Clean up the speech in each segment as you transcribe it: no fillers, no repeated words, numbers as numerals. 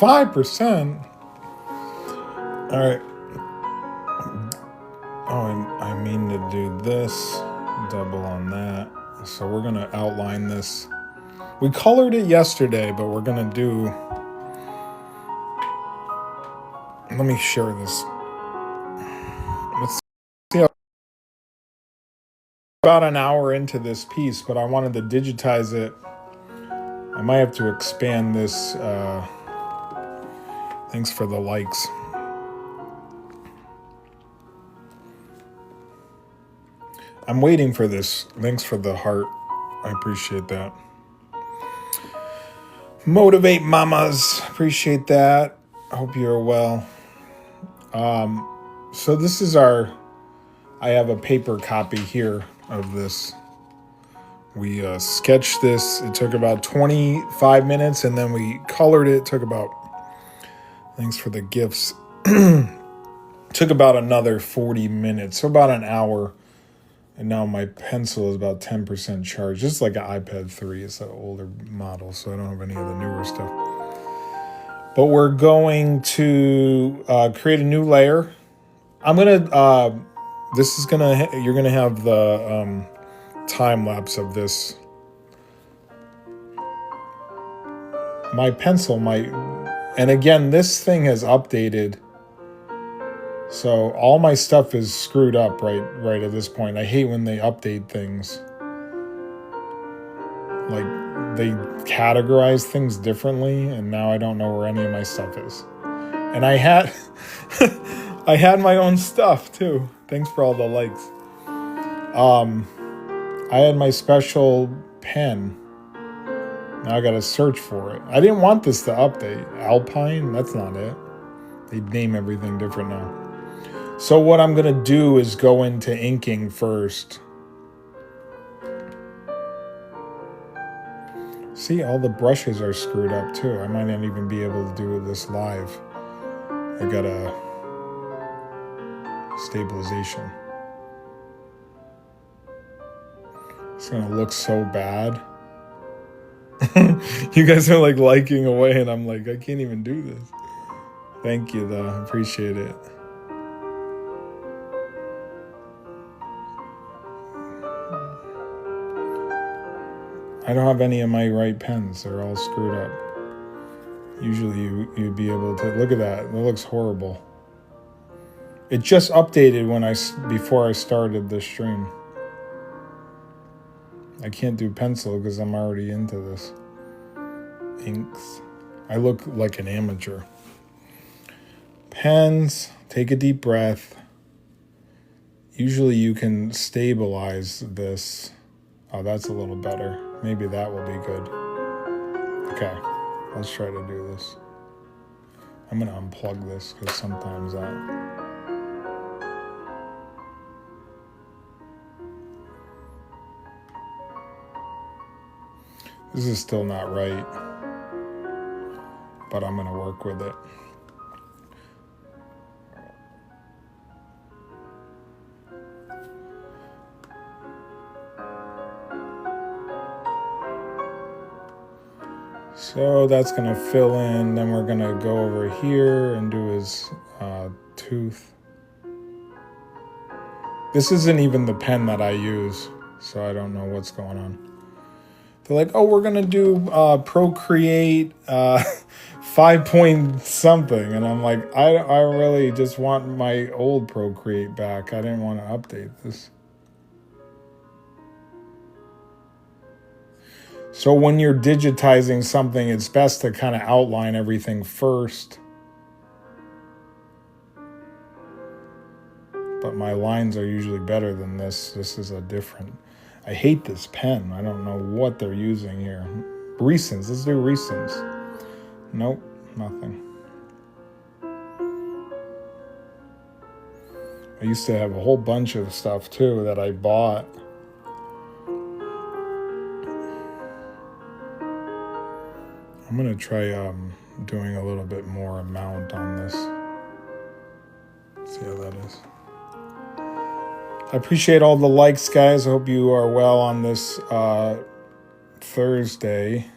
5%. All right. Oh, and I mean to do this. Double on that. So we're going to outline this. We colored it yesterday, but we're going to do... Let me share this. Let's see how... About an hour into this piece, but I wanted to digitize it. I might have to expand this. Thanks for the likes. I'm waiting for this. Thanks for the heart. I appreciate that. Motivate mamas. Appreciate that. I hope you're well. So this is our... I have a paper copy here of this. We sketched this. It took about 25 minutes, and then we colored it. It took about... Thanks for the gifts. Took about another 40 minutes, so about an hour. And now my pencil is about 10% charged. This is like an iPad 3. It's an older model, so I don't have any of the newer stuff. But we're going to create a new layer. I'm going to... this is going to... You're going to have the time lapse of this. My pencil might... And again, this thing has updated... So all my stuff is screwed up right at this point. I hate when they update things. Like, they categorize things differently, and now I don't know where any of my stuff is. And I had I had my own stuff too. Thanks for all the likes. I had my special pen. Now I gotta search for it. I didn't want this to update. Alpine, that's not it. They name everything different now. So what I'm going to do is go into inking first. See, all the brushes are screwed up too. I might not even be able to do this live. I got a stabilization. It's going to look so bad. You guys are like liking away, and I'm like, I can't even do this. Thank you though. I appreciate it. I don't have any of my right pens. They're all screwed up. Usually you'd be able to... Look at that. That looks horrible. It just updated before I started the stream. I can't do pencil because I'm already into this. Inks. I look like an amateur. Pens. Take a deep breath. Usually you can stabilize this. Oh, that's a little better. Maybe that will be good. Okay, let's try to do this. I'm going to unplug this because sometimes that... This is still not right, but I'm going to work with it. So that's going to fill in. Then we're going to go over here and do his tooth. This isn't even the pen that I use, so I don't know what's going on. They're like, oh, we're going to do Procreate 5 point something. And I'm like, I really just want my old Procreate back. I didn't want to update this. So when you're digitizing something, it's best to kind of outline everything first. But my lines are usually better than this. This is a different... I hate this pen. I don't know what they're using here. Recents. Let's do recents. Nope, nothing. I used to have a whole bunch of stuff too that I bought. I'm going to try doing a little bit more amount on this. See how that is. I appreciate all the likes, guys. I hope you are well on this Thursday.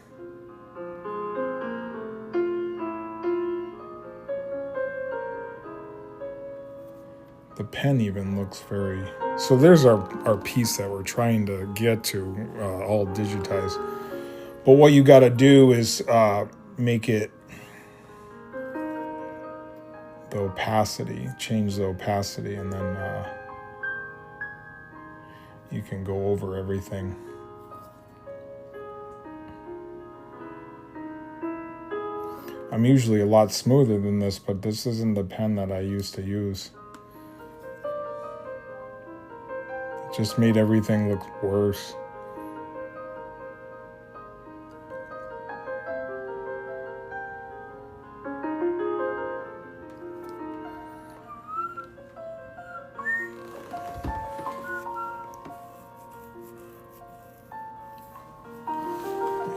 The pen even looks very... So there's our piece that we're trying to get to, all digitized. But what you got to do is make it the opacity, change the opacity, and then you can go over everything. I'm usually a lot smoother than this, but this isn't the pen that I used to use. It just made everything look worse.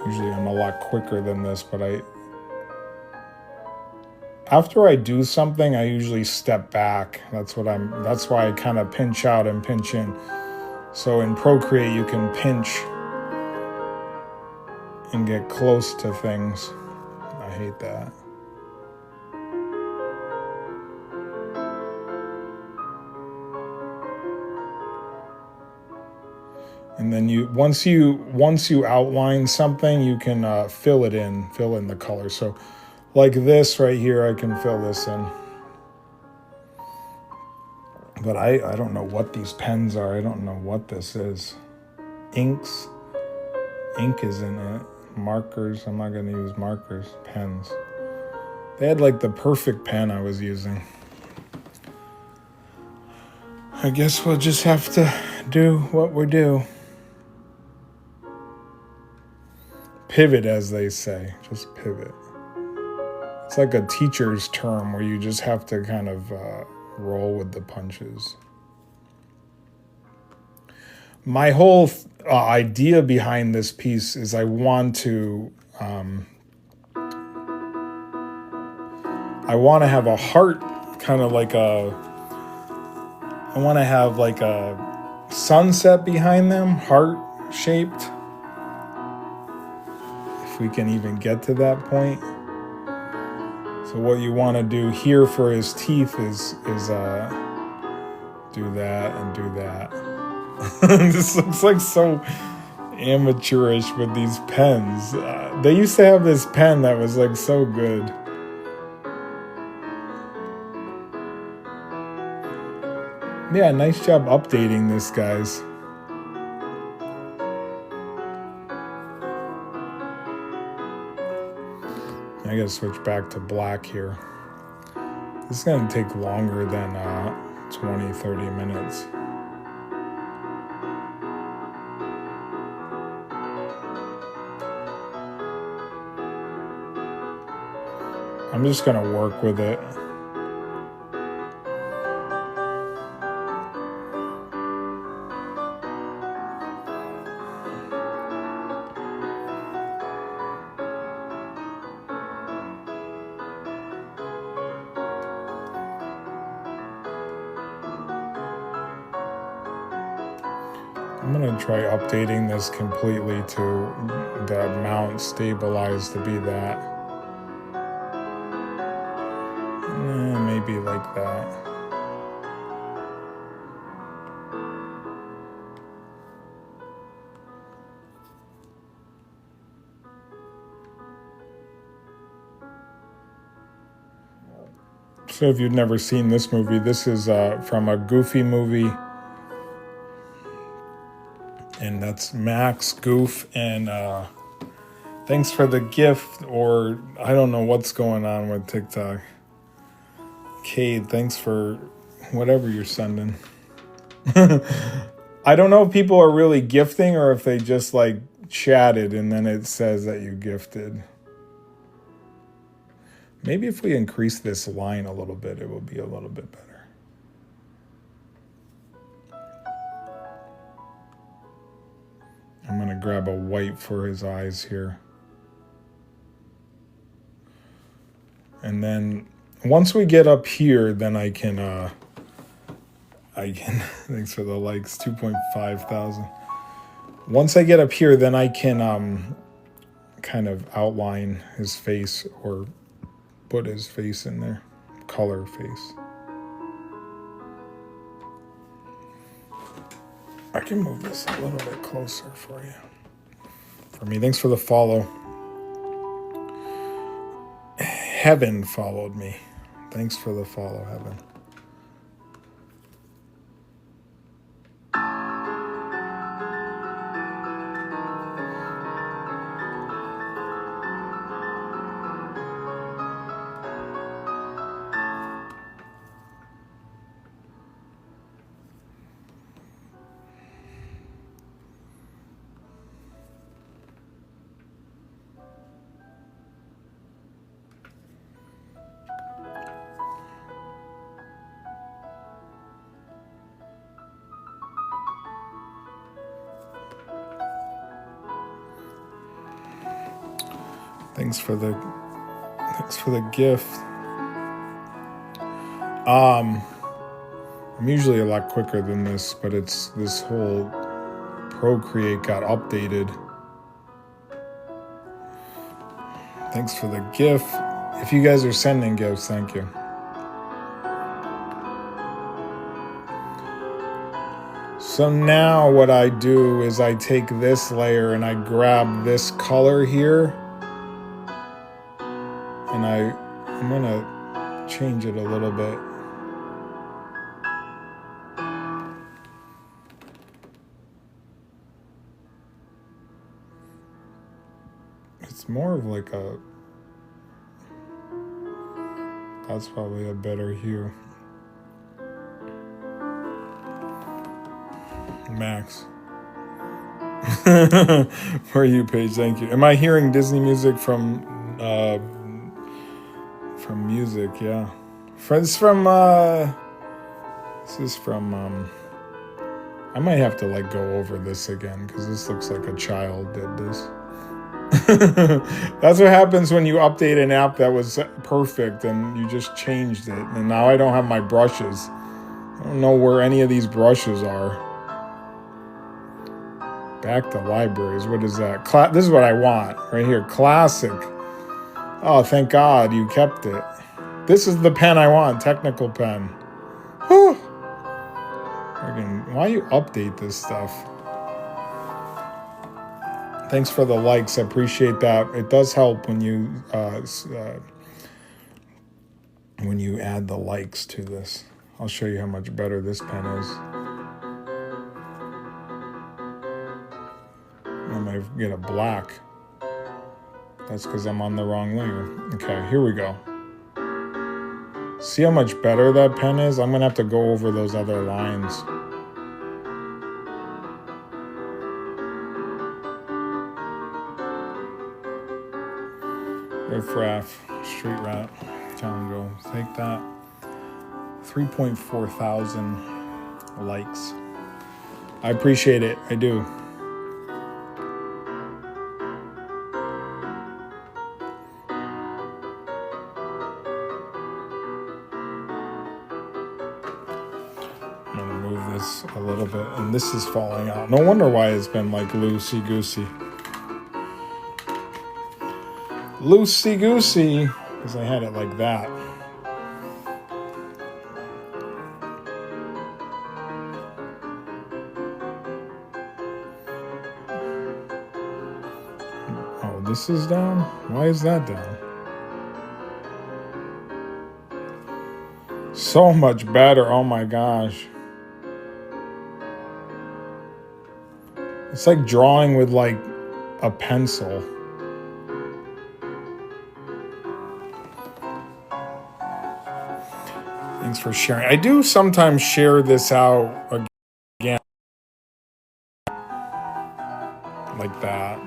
Usually I'm a lot quicker than this, but after I do something, I usually step back. That's why I kind of pinch out and pinch in. So in Procreate, you can pinch and get close to things. I hate that. And then once you outline something, you can fill in the color. So like this right here, I can fill this in. But I don't know what these pens are. I don't know what this is. Ink is in it. Markers, I'm not gonna use markers. Pens. They had like the perfect pen I was using. I guess we'll just have to do what we do. Pivot, as they say. Just pivot. It's like a teacher's term where you just have to kind of roll with the punches. My whole idea behind this piece is I want to have a heart, kind of like I want to have like a sunset behind them, heart shaped. If we can even get to that point. So what you want to do here for his teeth is do that and do that. This looks like so amateurish with these pens. They used to have this pen that was like so good. Yeah, nice job updating this, guys. I gotta switch back to black here. This is gonna take longer than 20-30 minutes. I'm just gonna work with it. I'm gonna try updating this completely to the mount stabilized to be that. Maybe like that. So if you've never seen this movie, this is from a Goofy movie. And that's Max, Goof, and thanks for the gift, or I don't know what's going on with TikTok. Cade, thanks for whatever you're sending. I don't know if people are really gifting or if they just like chatted and then it says that you gifted. Maybe if we increase this line a little bit, it will be a little bit better. I'm going to grab a white for his eyes here. And then once we get up here, then I can, thanks for the likes, 2.5 thousand. Once I get up here, then I can kind of outline his face or put his face in there, color face. I can move this a little bit closer for you. For me, thanks for the follow. Heaven followed me. Thanks for the follow, Heaven. Thanks for the gift. I'm usually a lot quicker than this, but it's this whole Procreate got updated. Thanks for the gift. If you guys are sending gifts, thank you. So now what I do is I take this layer and I grab this color here, and I'm gonna change it a little bit. It's more of like a, that's probably a better hue. Max. For you, Paige, thank you. Am I hearing Disney music from music? Yeah. Friends from this is from I might have to like go over this again because this looks like a child did this. That's what happens when you update an app that was perfect and you just changed it, and now I don't have my brushes. I don't know where any of these brushes are. Back to libraries. What is that? This is what I want right here. Classic. Oh, thank God you kept it. This is the pen I want. Technical pen. Whew. Why you update this stuff? Thanks for the likes. I appreciate that. It does help when you add the likes to this. I'll show you how much better this pen is. I might get a black. That's because I'm on the wrong layer. Okay, here we go. See how much better that pen is? I'm going to have to go over those other lines. Riff-raff, street rat, Congo. Take that. 3.4 thousand likes. I appreciate it. I do. I'm going to move this a little bit, and this is falling out. No wonder why it's been like loosey-goosey. Loosey-goosey, because I had it like that. Oh, this is down? Why is that down? So much better, oh my gosh. It's like drawing with like a pencil. Thanks for sharing. I do sometimes share this out again. Like that.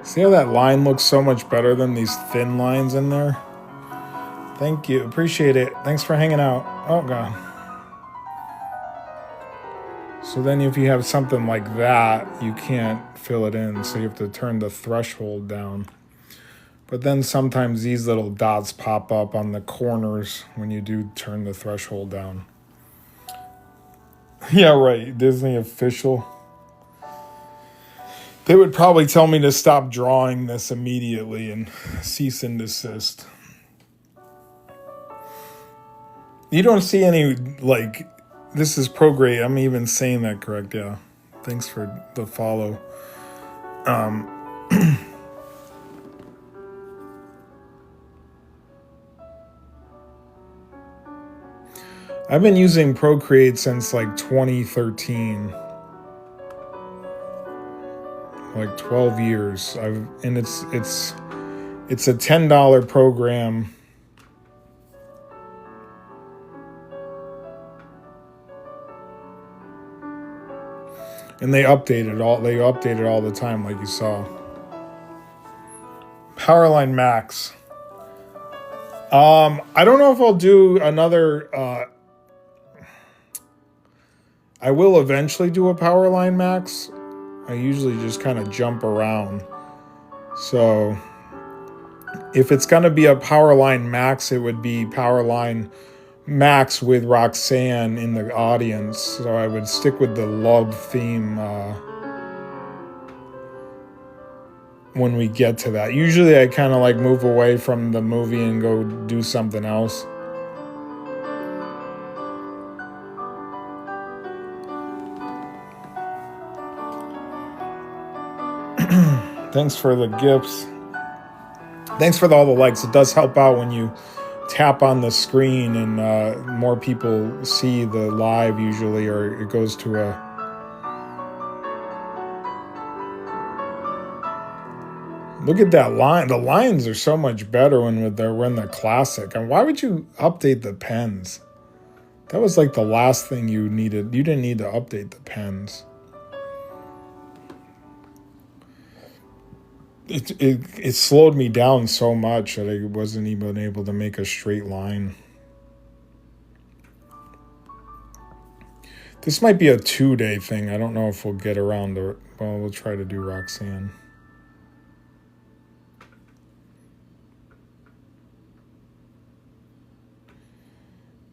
See how that line looks so much better than these thin lines in there? Thank you. Appreciate it. Thanks for hanging out. Oh, God. So then if you have something like that, you can't fill it in. So you have to turn the threshold down. But then sometimes these little dots pop up on the corners when you do turn the threshold down. Yeah, right. Disney official. They would probably tell me to stop drawing this immediately and cease and desist. You don't see any, like, this is Prograde. I'm even saying that correct, yeah. Thanks for the follow. I've been using Procreate since like 2013. Like 12 years. And it's a $10 program. And they update it all the time, like you saw. Powerline Max. I don't know if I'll do another I will eventually do a Powerline Max. I usually just kind of jump around. So if it's going to be a Powerline Max, it would be Powerline Max with Roxanne in the audience. So I would stick with the love theme when we get to that. Usually I kind of like move away from the movie and go do something else. Thanks for the gifts. Thanks for all the likes. It does help out when you tap on the screen and more people see the live usually, or it goes to a... Look at that line. The lines are so much better when they're in the classic. And why would you update the pens? That was like the last thing you needed. You didn't need to update the pens. It slowed me down so much that I wasn't even able to make a straight line. This might be a 2-day thing. I don't know if we'll get around to it. Well, we'll try to do Roxanne.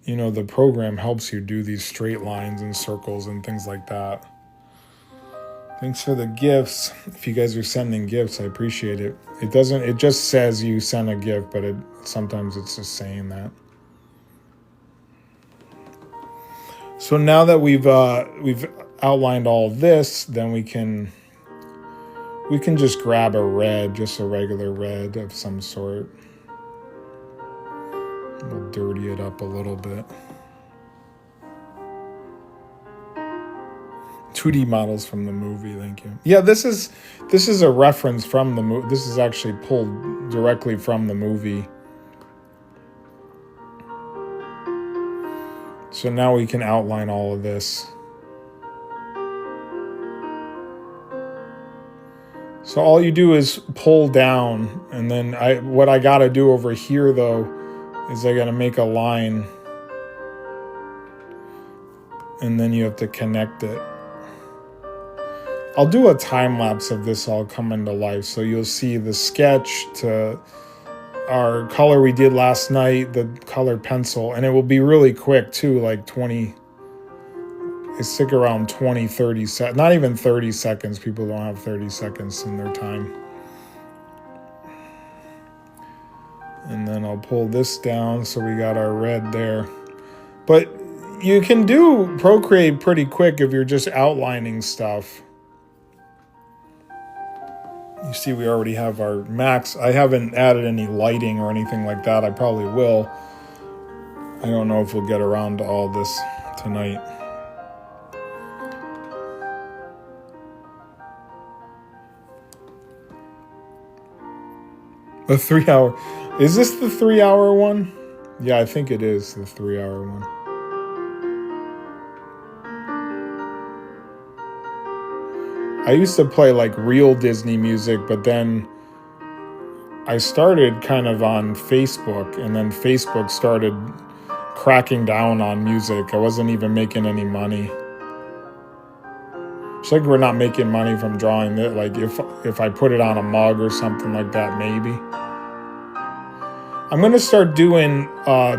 You know, the program helps you do these straight lines and circles and things like that. Thanks for the gifts. If you guys are sending gifts, I appreciate it. It just says you sent a gift, but sometimes it's just saying that. So now that we've outlined all of this, then we can just grab a red, just a regular red of some sort. We'll dirty it up a little bit. 2D models from the movie, thank you. Yeah, this is a reference from the movie. This is actually pulled directly from the movie. So now we can outline all of this. So all you do is pull down, and then what I gotta do over here though is I gotta make a line, and then you have to connect it. I'll do a time lapse of this all coming to life, so you'll see the sketch to our color we did last night, the colored pencil, and it will be really quick too, like 20, I stick around 20, 30 seconds, not even 30 seconds. People don't have 30 seconds in their time. And then I'll pull this down, so we got our red there. But you can do Procreate pretty quick if you're just outlining stuff. You see we already have our max. I haven't added any lighting or anything like that. I probably will. I don't know if we'll get around to all this tonight. The 3 hour. Is this the 3 hour one? Yeah, I think it is the 3 hour one. I used to play like real Disney music, but then I started kind of on Facebook, and then Facebook started cracking down on music. I wasn't even making any money. It's like we're not making money from drawing it. Like if I put it on a mug or something like that, maybe. I'm going to start doing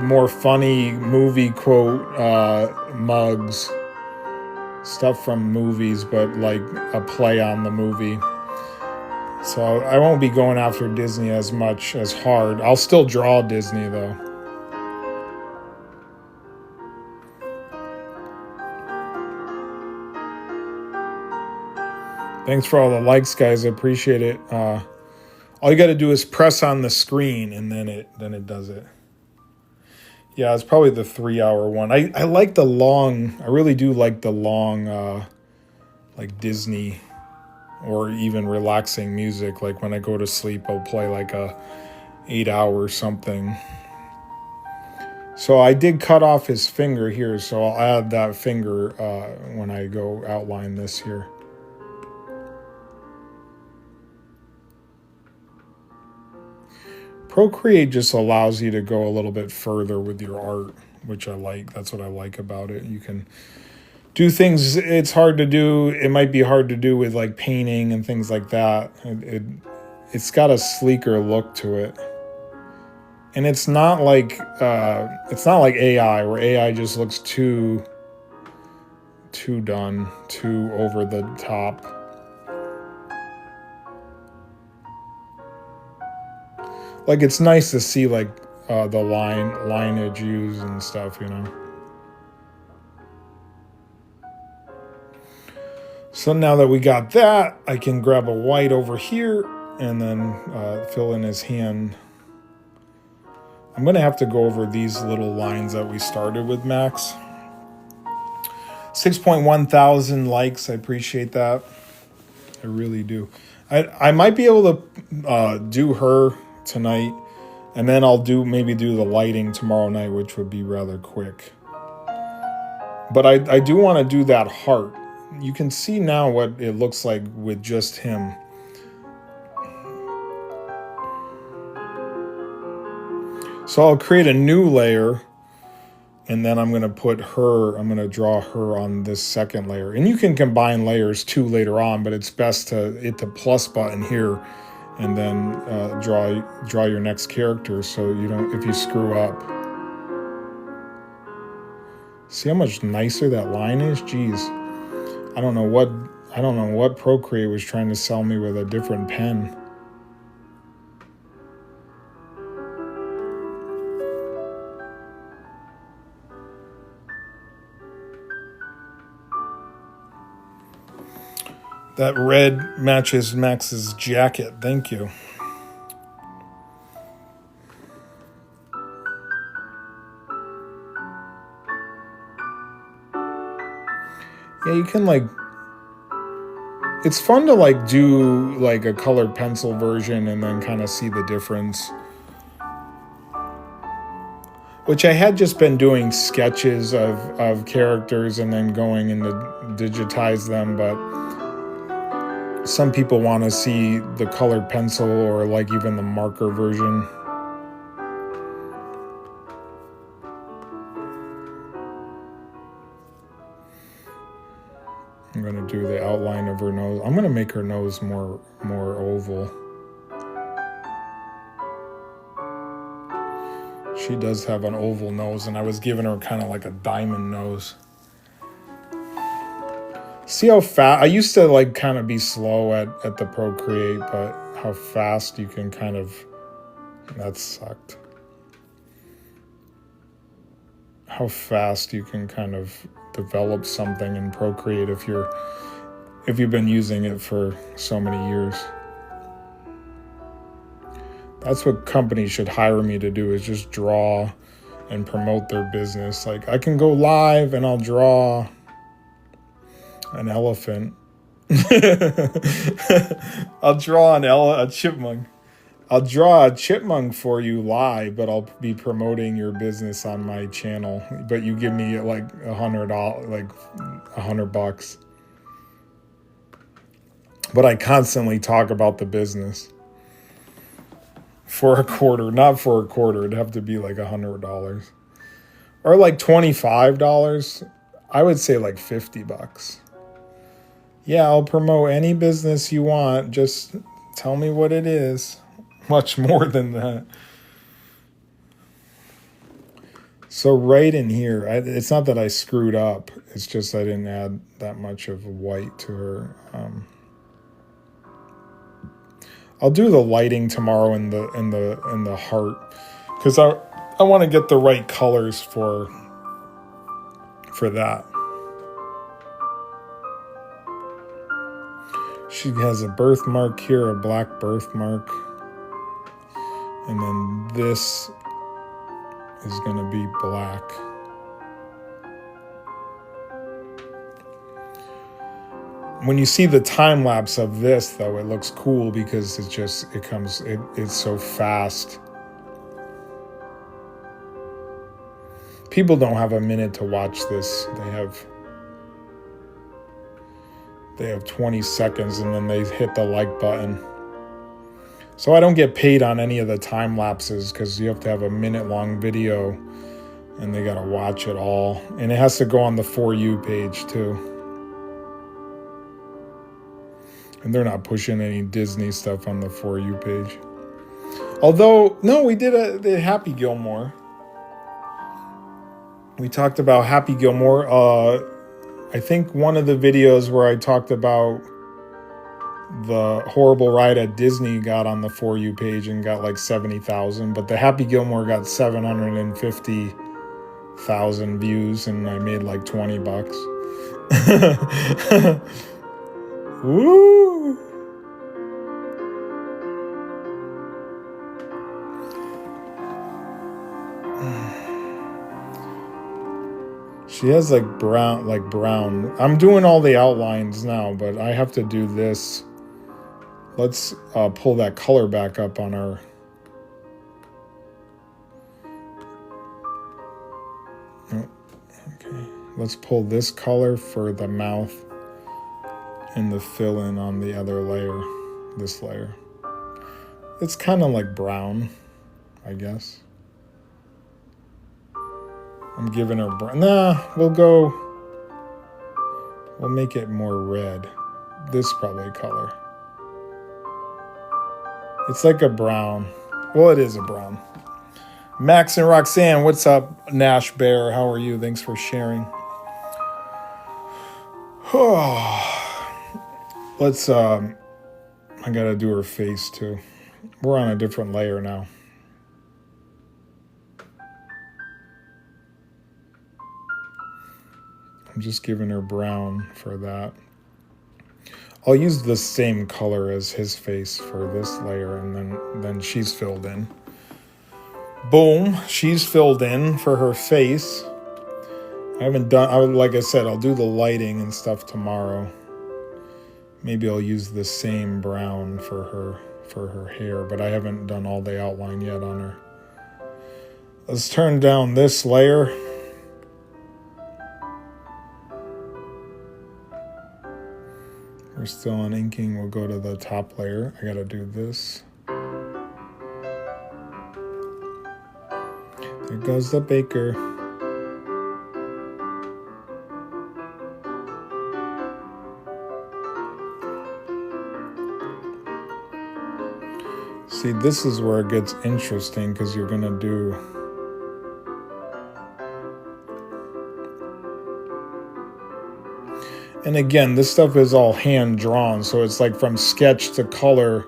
more funny movie quote mugs. stuff from movies, but like a play on the movie. So I won't be going after Disney as much as hard. I'll still draw Disney though. Thanks for all the likes, guys. I appreciate it. All you got to do is press on the screen, and then it does it. Yeah, it's probably the 3-hour one. I like the long. I really do like the long, like Disney, or even relaxing music. Like when I go to sleep, I'll play like a 8-hour something. So I did cut off his finger here, so I'll add that finger when I go outline this here. Procreate just allows you to go a little bit further with your art, which I like. That's what I like about it. You can do things it's hard to do. It might be hard to do with like painting and things like that. It's got a sleeker look to it. And it's not like AI, where AI just looks too done, too over the top. Like it's nice to see like the lineage used and stuff, you know. So now that we got that, I can grab a white over here and then fill in his hand. I'm gonna have to go over these little lines that we started with, Max. 6.1 thousand likes. I appreciate that. I really do. I might be able to do her tonight, and then I'll maybe do the lighting tomorrow night, which would be rather quick. But I do want to do that heart. You can see now what it looks like with just him. So I'll create a new layer, and then I'm going to draw her on this second layer. And you can combine layers too later on, but it's best to hit the plus button here and then draw your next character, so you don't, if you screw up. See how much nicer that line is? Jeez. I don't know what Procreate was trying to sell me with a different pen. That red matches Max's jacket. Thank you. Yeah, you can like... It's fun to like do like a colored pencil version and then kind of see the difference. Which I had just been doing sketches of characters and then going in to digitize them, but some people want to see the colored pencil or like even the marker version. I'm going to do the outline of her nose. I'm going to make her nose more oval. She does have an oval nose, and I was giving her kind of like a diamond nose. See how fast... I used to like kind of be slow at the Procreate, but how fast you can kind of... That sucked. How fast you can kind of develop something in Procreate if you've been using it for so many years. That's what companies should hire me to do, is just draw and promote their business. Like I can go live and I'll draw an elephant. I'll draw a chipmunk. I'll draw a chipmunk for you live, but I'll be promoting your business on my channel. But you give me like $100, like $100. But I constantly talk about the business for a quarter, not for a quarter. It'd have to be like $100 or like $25. I would say like $50. Yeah, I'll promote any business you want. Just tell me what it is. Much more than that. So right in here, it's not that I screwed up. It's just I didn't add that much of white to her. I'll do the lighting tomorrow in the heart, because I want to get the right colors for that. She has a birthmark here, a black birthmark. And then this is going to be black. When you see the time lapse of this, though, it looks cool because it's so fast. People don't have a minute to watch this. They have 20 seconds and then they hit the like button. So I don't get paid on any of the time lapses because you have to have a minute-long video and they got to watch it all. And it has to go on the For You page, too. And they're not pushing any Disney stuff on the For You page. Although, no, we did the Happy Gilmore. We talked about Happy Gilmore. I think one of the videos where I talked about the horrible ride at Disney got on the For You page and got like 70,000, but the Happy Gilmore got 750,000 views and I made like $20. Woo! She has like brown. I'm doing all the outlines now, but I have to do this. Let's pull that color back up on our... Oh, okay. Let's pull this color for the mouth and the fill-in on the other layer, this layer. It's kind of like brown, I guess. I'm giving her brown. Nah, we'll make it more red. This probably color. It's like a brown. Well, it is a brown. Max and Roxanne, what's up? Nash Bear, how are you? Thanks for sharing. Let's, I gotta do her face too. We're on a different layer now. I'm just giving her brown for that. I'll use the same color as his face for this layer, and then she's filled in. Boom, she's filled in for her face. I haven't done, like I said, I'll do the lighting and stuff tomorrow. Maybe I'll use the same brown for her hair, but I haven't done all the outline yet on her. Let's turn down this layer. We're still on inking. We'll go to the top layer. I gotta do this. There goes the baker. See, this is where it gets interesting because you're gonna do... And again, this stuff is all hand-drawn, so it's like from sketch to color.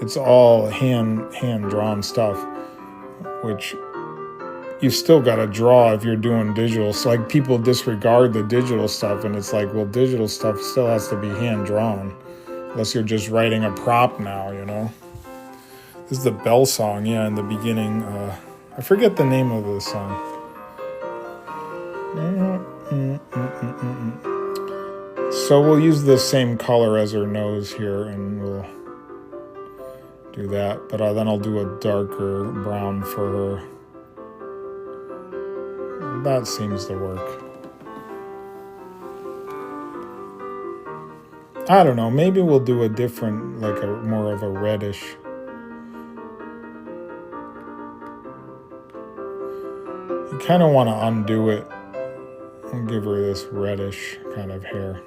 It's all hand-drawn stuff, which you still got to draw if you're doing digital. So like people disregard the digital stuff, and it's like, well, digital stuff still has to be hand-drawn, unless you're just writing a prop now, you know? This is the Bell song, yeah, in the beginning. I forget the name of the song. So we'll use the same color as her nose here, and we'll do that. But then I'll do a darker brown for her. That seems to work. I don't know. Maybe we'll do a different, like a more of a reddish. You kind of want to undo it. I'll give her this reddish kind of hair.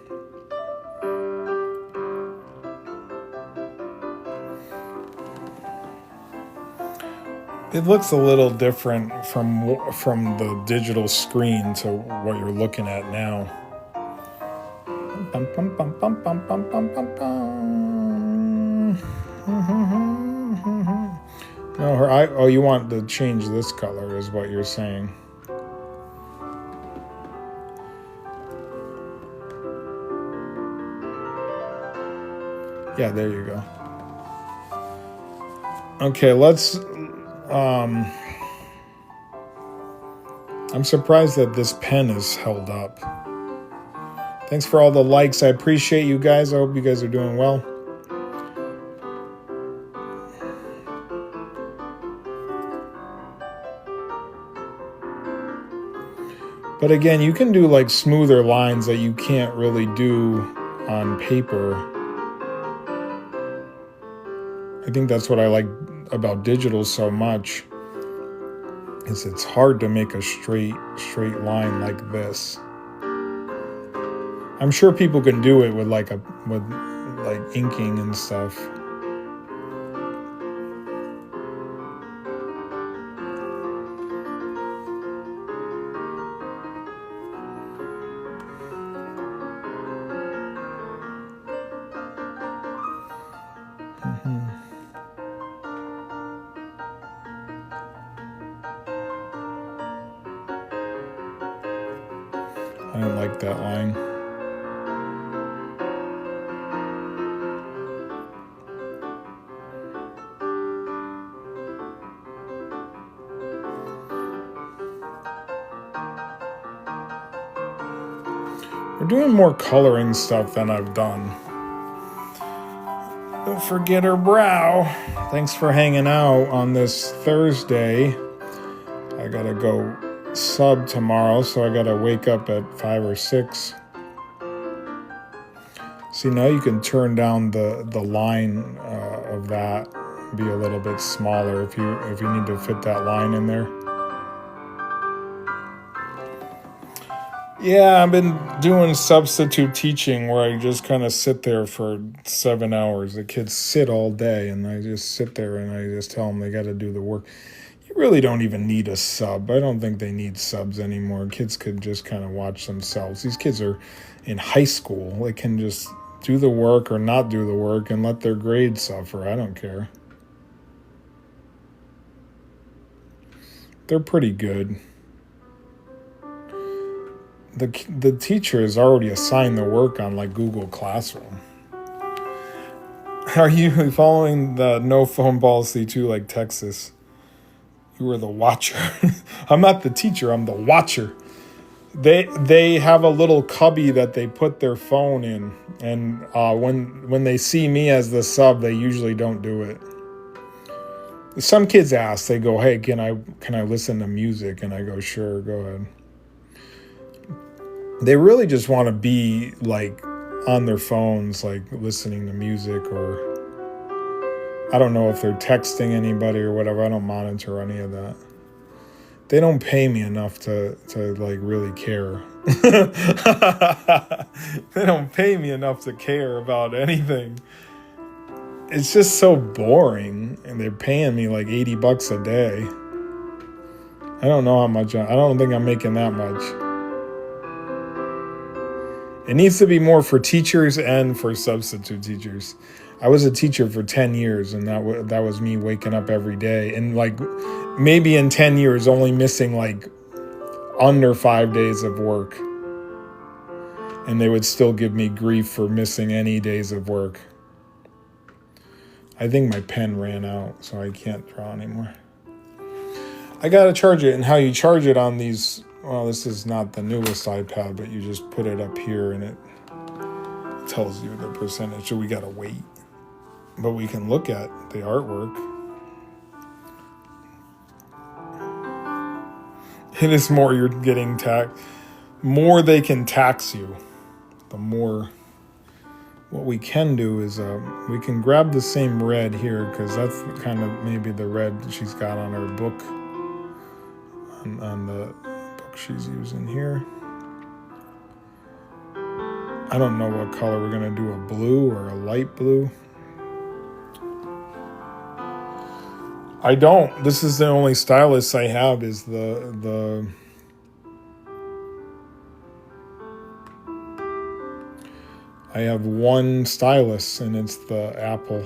It looks a little different from the digital screen to what you're looking at now. Bum, bum, bum, bum, bum, bum, bum, bum, bum. No, her eye. Oh, you want to change this color, is what you're saying. Yeah, there you go. Okay, let's. I'm surprised that this pen is held up. Thanks for all the likes. I appreciate you guys. I hope you guys are doing well. But again, you can do like smoother lines that you can't really do on paper. I think that's what I like about digital so much, is it's hard to make a straight line like this. I'm sure people can do it with like inking and stuff. I don't like that line. We're doing more coloring stuff than I've done. Don't forget her brow. Thanks for hanging out on this Thursday. I gotta go sub tomorrow, so I gotta wake up at 5 or 6. See, now you can turn down the line of that, be a little bit smaller if you need to fit that line in there. Yeah, I've been doing substitute teaching where I just kind of sit there for 7 hours. The kids sit all day, and I just sit there and I just tell them they got to do the work. You really don't even need a sub. I don't think they need subs anymore. Kids could just kind of watch themselves. These kids are in high school. They can just do the work or not do the work and let their grades suffer. I don't care. They're pretty good. The teacher has already assigned the work on like Google Classroom. Are you following the no phone policy too, like Texas? You were the watcher. I'm not the teacher, I'm the watcher. They have a little cubby that they put their phone in, and when they see me as the sub, they usually don't do it. Some kids ask, they go, "Hey, can I listen to music?" And I go, "Sure, go ahead." They really just want to be like on their phones, like listening to music, or I don't know if they're texting anybody or whatever. I don't monitor any of that. They don't pay me enough to like really care. They don't pay me enough to care about anything. It's just so boring, and they're paying me like $80 a day. I don't know how much. I don't think I'm making that much. It needs to be more for teachers and for substitute teachers. I was a teacher for 10 years, and that was me waking up every day. And like maybe in 10 years, only missing like under 5 days of work. And they would still give me grief for missing any days of work. I think my pen ran out, so I can't draw anymore. I gotta charge it, and how you charge it on these, well, this is not the newest iPad, but you just put it up here and it tells you the percentage, so we gotta wait. But we can look at the artwork. It is more you're getting taxed. More they can tax you, the more. What we can do is we can grab the same red here, because that's kind of maybe the red she's got on her book, on the book she's using here. I don't know what color we're going to do, a blue or a light blue. I don't. This is the only stylus I have is the I have one stylus and it's the Apple.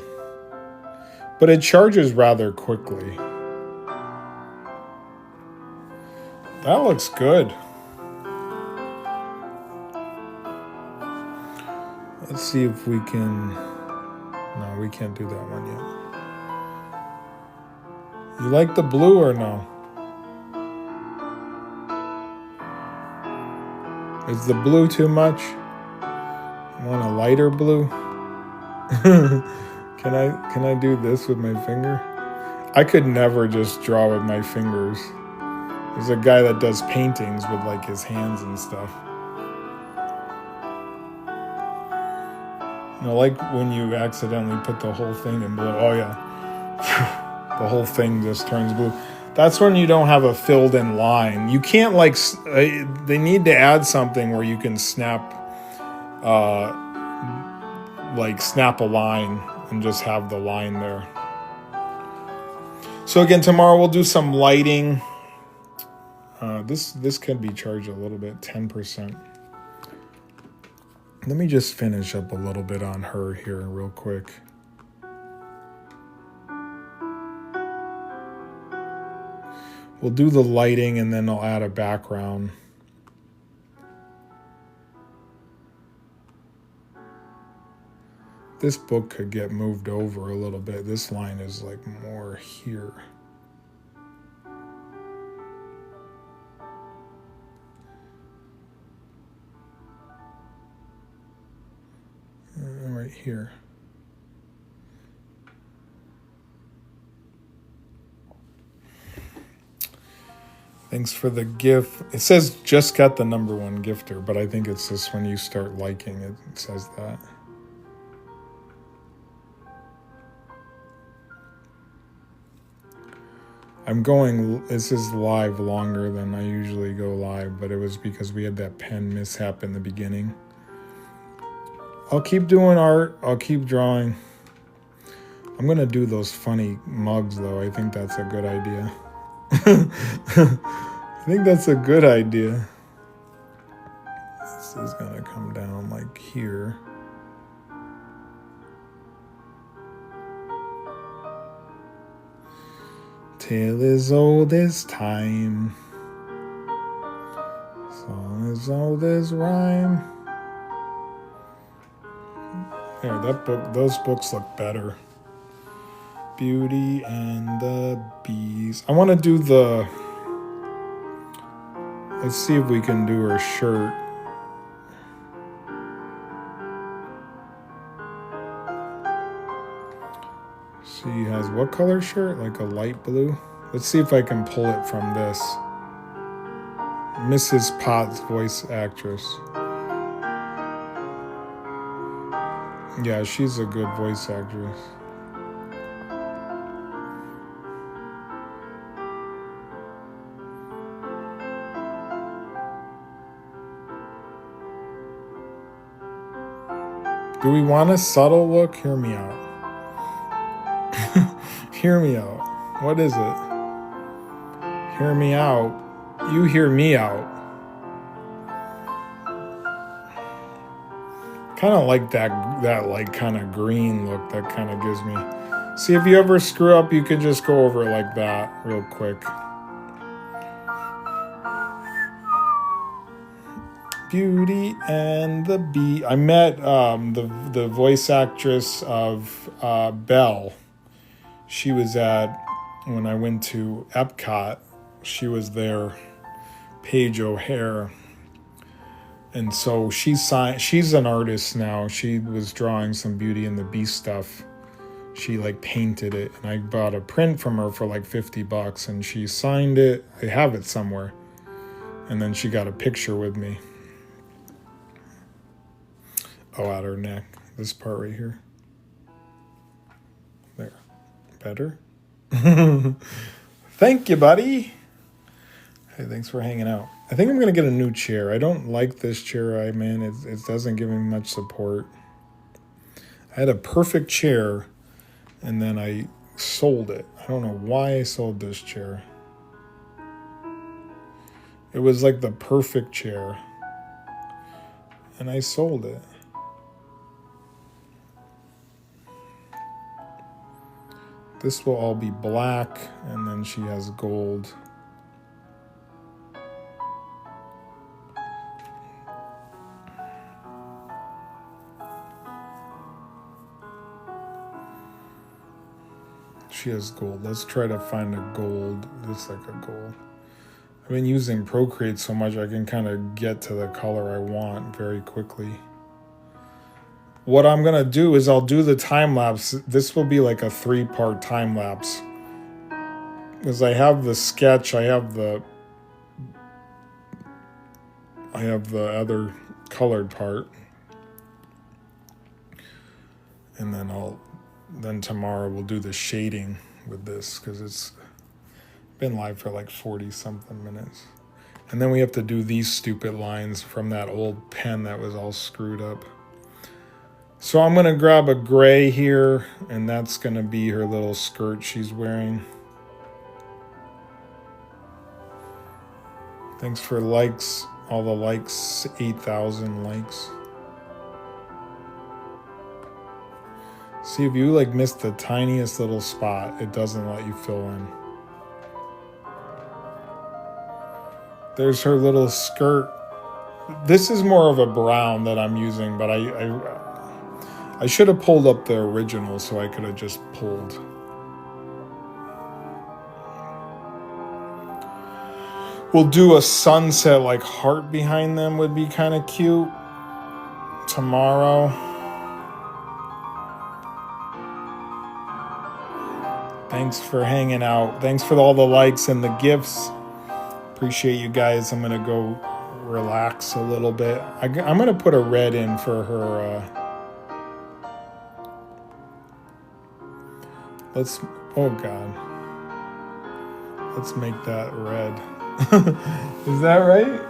But it charges rather quickly. That looks good. Let's see if we can... No, we can't do that one yet. You like the blue or no? Is the blue too much? You want a lighter blue? Can I do this with my finger? I could never just draw with my fingers. There's a guy that does paintings with like his hands and stuff. You know, like when you accidentally put the whole thing in blue. Oh yeah. The whole thing just turns blue. That's when you don't have a filled in line. You can't like, they need to add something where you can snap a line and just have the line there. So again, tomorrow we'll do some lighting. This can be charged a little bit, 10%. Let me just finish up a little bit on her here real quick. We'll do the lighting and then I'll add a background. This book could get moved over a little bit. This line is like more here. Right here. Thanks for the gift. It says just got the #1 gifter, but I think it's just when you start liking it, it says that. This is live longer than I usually go live, but it was because we had that pen mishap in the beginning. I'll keep doing art. I'll keep drawing. I'm going to do those funny mugs, though. I think that's a good idea. I think that's a good idea. This is going to come down like here. Tale as old as time. Song as old as rhyme. There, those books look better. Beauty and the Bees. I want to do let's see if we can do her shirt. She has what color shirt? Like a light blue? Let's see if I can pull it from this. Mrs. Potts, voice actress. Yeah, she's a good voice actress. Do we want a subtle look? Hear me out. Hear me out. What is it? Hear me out. You hear me out. Kind of like that like kind of green look that kind of gives me. See, if you ever screw up, you can just go over it like that real quick. Beauty and the Bee. I met the voice actress of Belle. She was when I went to Epcot, she was there, Paige O'Hare. And so she's an artist now. She was drawing some Beauty and the Beast stuff. She like painted it, and I bought a print from her for like $50, and she signed it. I have it somewhere. And then she got a picture with me. Oh, at her neck. This part right here. There. Better? Thank you, buddy. Hey, thanks for hanging out. I think I'm going to get a new chair. I don't like this chair I'm in. It doesn't give me much support. I had a perfect chair, and then I sold it. I don't know why I sold this chair. It was like the perfect chair. And I sold it. This will all be black, and then she has gold. She has gold. Let's try to find a gold. Just like a gold. I've been using Procreate so much I can kind of get to the color I want very quickly. What I'm going to do is I'll do the time lapse. This will be like a 3-part time lapse. Because I have the sketch, I have the other colored part. And then tomorrow we'll do the shading with this because it's been live for like 40 something minutes. And then we have to do these stupid lines from that old pen that was all screwed up. So I'm going to grab a gray here, and that's going to be her little skirt she's wearing. Thanks for likes, all the likes, 8,000 likes. See, if you like missed the tiniest little spot, it doesn't let you fill in. There's her little skirt. This is more of a brown that I'm using, but I should have pulled up the original so I could have just pulled. We'll do a sunset like heart behind them would be kind of cute tomorrow. Thanks for hanging out. Thanks for all the likes and the gifts. Appreciate you guys. I'm going to go relax a little bit. I'm going to put a red in for her. Oh God. Let's make that red. Is that right?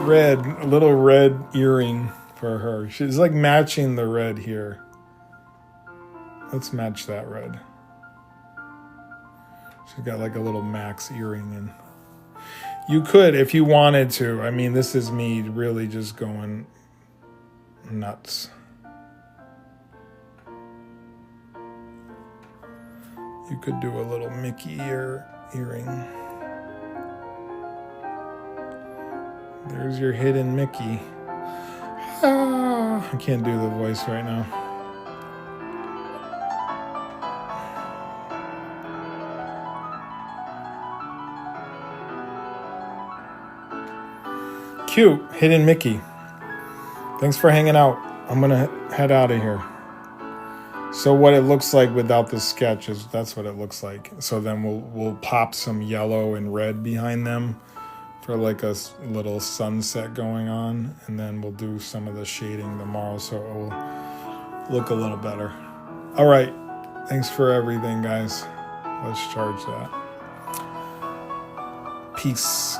Red, a little red earring for her. She's like matching the red here. Let's match that red. She's got like a little Max earring in. You could, if you wanted to. I mean, this is me really just going nuts. You could do a little Mickey earring. There's your hidden Mickey. I can't do the voice right now. Cute, hidden Mickey. Thanks for hanging out. I'm gonna head out of here. So what it looks like without the sketch is that's what it looks like. So then we'll pop some yellow and red behind them for like a little sunset going on, and then we'll do some of the shading tomorrow so it will look a little better. All right, thanks for everything, guys. Let's charge that. Peace.